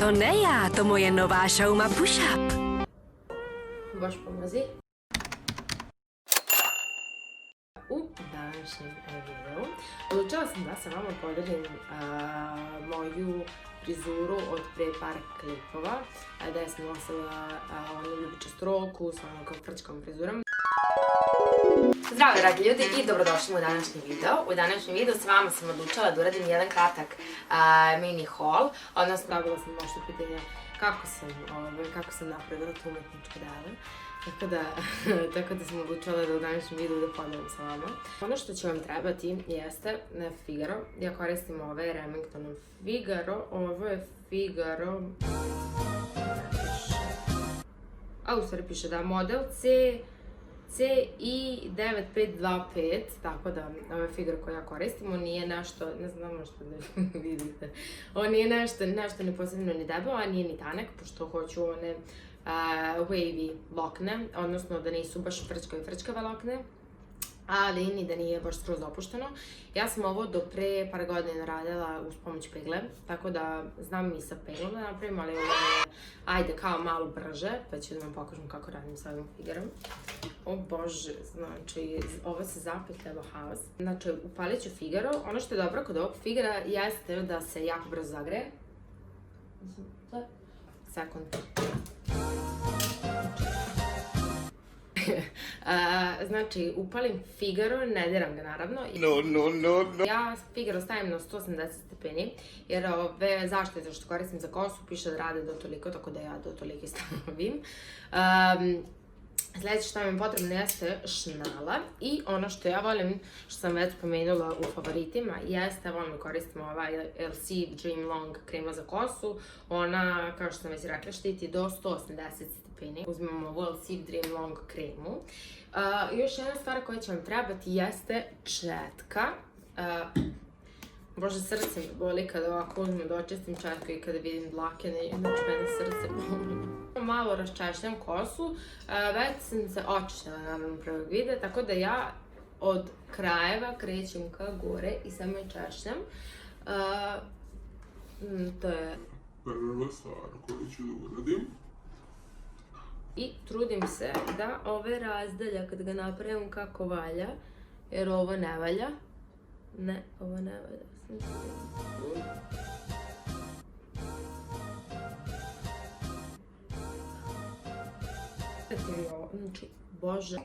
To ne ja, to moje nová šauma push-up. Bož pomozi. U današnjem videu odlučila sam da sa vama podelim moju frizuru od pre par klipova, da ja sam nosila onu ljubičastu rolku sa onom kao frčkom frizurom. Zdravo dragi ljudi i dobrodošli u današnji video. U današnjem videu s vama sam odlučila da uradim jedan kratak mini haul, odnosno dobila sam možda pitanje kako sam napravila to umetničko delo. Tako da sam odlučila da u današnjem videu da podelim sa vama. Ono što će vam trebati jeste Figaro. Ja koristim ove Remingtonov Figaro. Ovo je Figaro... u stvari piše da model CI9525, tako da ovo je Figaro koji ja koristim. On nije nešto, ne znam možete da vidite, on nije nešto ni posebno ni debelo, a nije ni tanak, pošto hoću one wavy lokne, odnosno da nisu baš frčkave lokne, ali ni da nije baš skroz opušteno. Ja sam ovo do pre par godina radila uz pomoć pegle, tako da znam i sa peglom da napravim, ali ovo je, ajde, kao malo brže, pa ću da vam pokažem kako radim sa ovim Figarom. O bože, znači, ovo se zapetljava haos. Znači, upalit ću Figaro. Ono što je dobro kod ovog Figara jeste da se jako brzo zagreje. Sekund. Znači, upalim Figaro, ne diram ga naravno. No. Ja Figaro stavim na 180 stepeni, jer ove zaštite što koristim za kosu piše da rade do toliko, tako da ja do tolike stavim. Sljedeće što mi je potrebno jeste šnala i ono što ja volim, što sam već spomenula u favoritima, jeste, volim da koristim ovaj LC Dream Long krema za kosu. Ona, kao što sam već rekla, štiti do 180 stepeni. Uzmemo ovu LC Dream Long kremu. Još jedna stvar koja će vam trebati jeste četka. Bože, srce mi boli kada ovako uzmem da očistim četku i kada vidim dlake, znači mene srce boli. Malo raščešljam kosu, već sam se očišćala naravno prvog videa, tako da ja od krajeva krećem ka gore i samo je češljam. To je prva stvar koju ću da uradim. I trudim se da ove razdalja kad ga napravim kako valja, jer ovo ne valja. Ne, ovo ne valja. Znači, bože.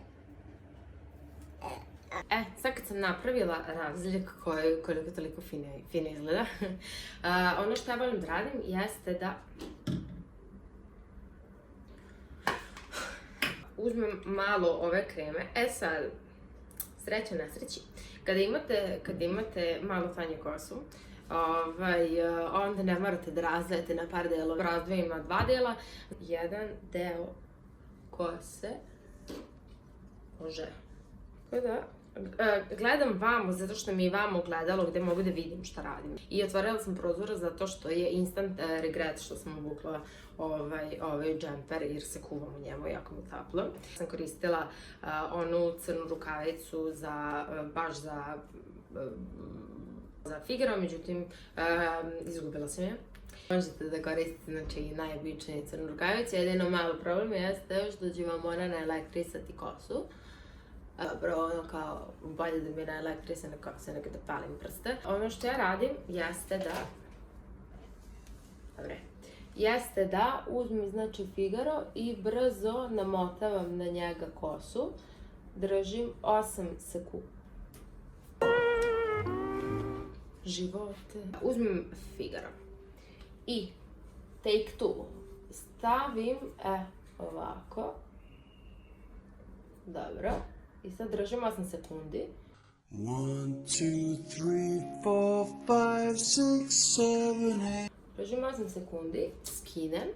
Sad kad sam napravila razliku koliko toliko fine izgleda, ono što ja volim da radim jeste da uzmem malo ove kreme. Sad, sreća nesreći. Kada imate malo tanje kosu, onda ne morate da razdvajate na par delova. Razdvojim na dva dela. Jedan deo kose. Bože. Gledam vamo, zato što mi je vamo gledalo gde mogu da vidim šta radim. I otvorila sam prozor zato što je instant regret što sam obukla ovaj džemper jer se kuvam u njemu, jako mi toplo. Sam koristila onu crnu rukavicu baš za Figaro, međutim izgubila sam je. Možete da koristite, znači, najobičnije crnu rukavicu, jedino malo problem jeste što će vam ona naelektrisati kosu. Dobro, ono kao, bolje da mi naelektrisane kose nego da palim prste. Ono što ja radim jeste da uzmem, znači, Figaro i brzo namotavam na njega kosu. Držim 8 sekundi. Živote. Uzmem Figaro i Take Two stavim ovako. Dobro. I sad držim 8 sekundi. 1, 2, 3, 4, 5, 6, 7, 8. Držim 8 sekundi, skinem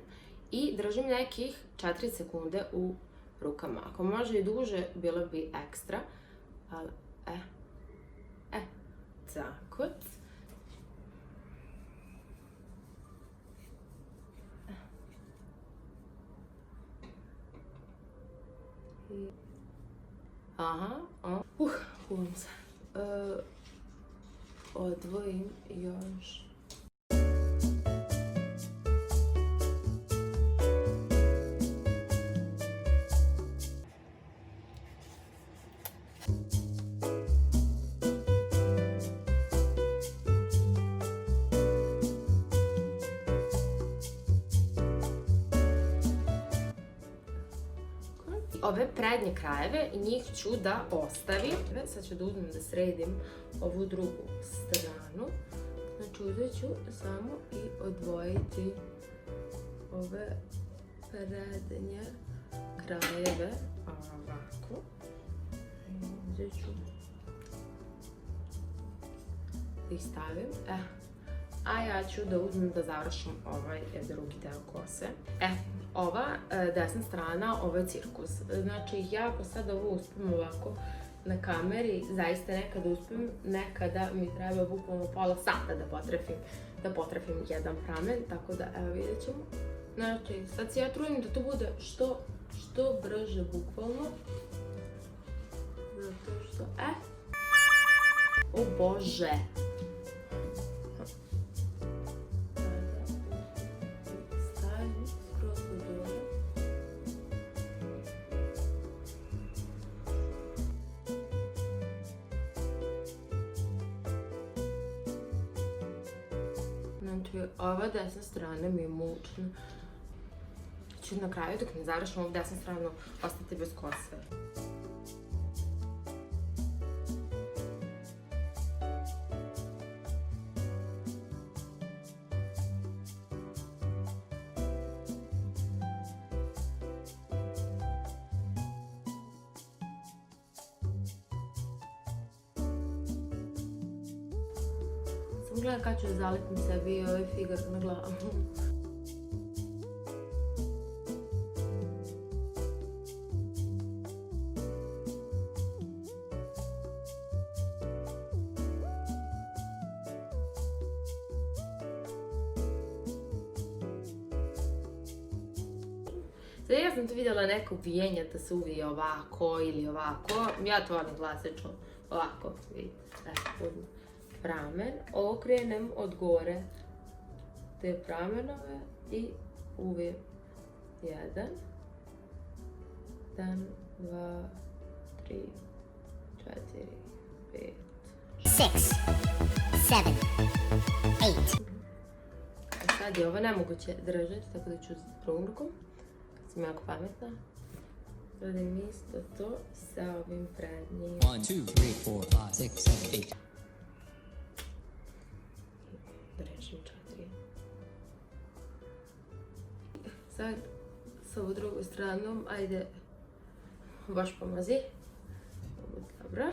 i držim nekih 4 sekunde u rukama. Ako može i duže, bilo bi ekstra. Ali, tako. Kuvam se. Odvojim još. ove prednje krajeve i njih ću da ostavim. Sad ću da uzmem da sredim ovu drugu stranu. Znači uzet ću samo i odvojiti ove prednje krajeve ovako. Uzet ću da ih stavim. A ja ću da uzmem da završim ovaj drugi deo kose. Ova desna strana, ovo je cirkus. Znači, ja ako sad ovo uspem ovako na kameri, zaista nekada uspem, nekada mi treba bukvalno pola sata da potrefim jedan pramen, tako da, evo vidjet ćemo. Znači, sad se ja trudim da to bude što brže bukvalno. Zato što, o Bože! Znači, ova desna strana mi je mučna. Ću na kraju, dok ne završim ovu desnu stranu, ostati bez kose. Gledam kad ću da zalepim sebi ovaj figar na glavu. Sad ja sam to vidjela neko vijenje da se uvije ovako ili ovako. Ja to volim klasično ovako, vidite, uzmem pramen, okrenem od gore te pramenove i uvijem 1, 2, 3, 4, 5, 6, 7, 8. Sad je ovo nemoguće držati, tako da ću s drugom rukom. Sam jako pametna. Radim isto to sa ovim prednjim. 1, 2, 3, 4, 5, 6, 7, 8. Rešim 4. Sad, s ovu drugu stranom, ajde, baš pomazi. Dobro.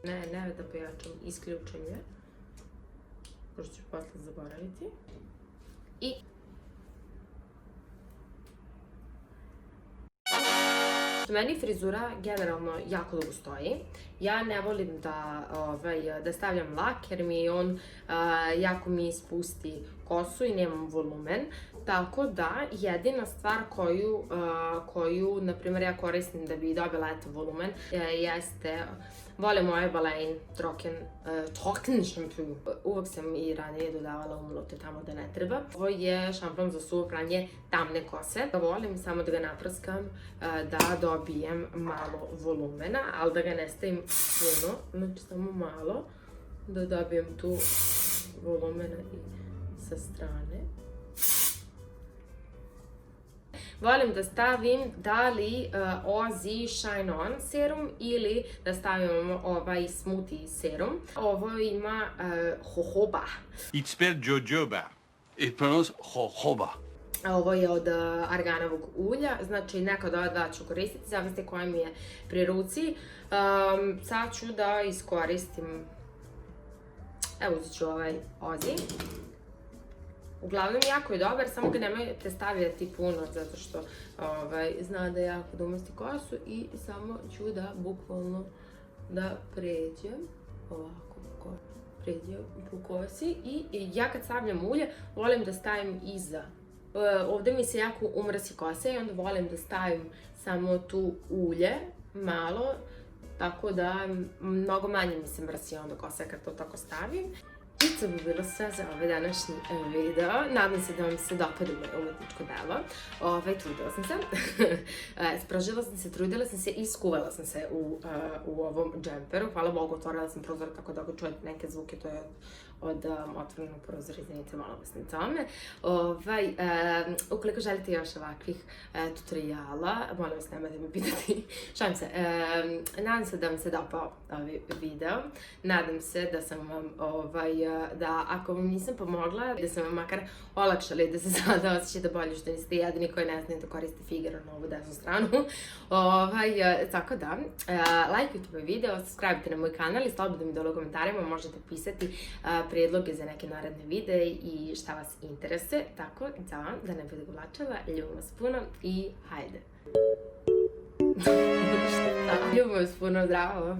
Ne da pojačam, isključim je. Pošto ću posle zaboraviti. I meni frizura generalno jako dugo stoji. Ja ne volim da stavljam lak jer mi on jako mi spusti kosu i nemam volumen. Tako da jedina stvar koju na primjer ja koristim da bi dobila volumen jeste volim ovaj Balein Trocken šampun. Uvek sam i ranije dodavala umlute tamo da ne treba. Ovo je šampun za suvo pranje tamne kose. Volim samo da ga naprskam da dobijem malo volumena, ali da ga ne stavim puno, znači samo malo da dobijem tu volumena i sa strane. Volim da stavim da li Aussie Shine On serum ili da stavim ovaj smoothie serum. Ovo ima jojoba. It's spelled jojoba. It pronounced jojoba. Ovo je od arganovog ulja, znači neka od ova dva ću koristiti, zavisno koja mi je pri ruci. Sad ću da iskoristim, evo uzet ću ovaj Aussie. Uglavnom jako je dobar, samo ga nemojte stavljati puno zato što zna da jako da umasti kosu i samo ću da bukvalno da pređem ovako po kosi i ja kad stavljam ulje volim da stavim iza. Ovdje mi se jako umrasi kosa i onda volim da stavim samo tu ulje malo, tako da mnogo manje mi se mrsi onda kosa kad to tako stavim. I to bi bilo sve za ovaj današnji video. Nadam se da vam se dopada moje umetničko delo. Trudila sam se. Spražila sam se, trudila sam se i skuvala sam se u ovom džemperu. Hvala Bogu, otvorila sam prozor tako da ako čujete neke zvuke, to je od otvorenog prozora, izvinite, molim vas na tome. Ukoliko želite još ovakvih tutoriala, molim vas nemojte me pitati, šalim se. Nadam se da vam se dopao ovaj video. Nadam se da sam vam, da ako vam nisam pomogla, da sam vam makar olakšala da se sada osjećate bolje što niste jedini koji ne znaju da koriste Figaro na ovu desnu stranu. Tako da, lajkujte ovaj video, subscribe-te na moj kanal i slobodno mi dole u komentarima možete pisati predloge za neke naredne videe i šta vas interesuje. Tako da ne bude govlačava, ljubim vas puno i hajde. Ljubim vas puno, zdravo!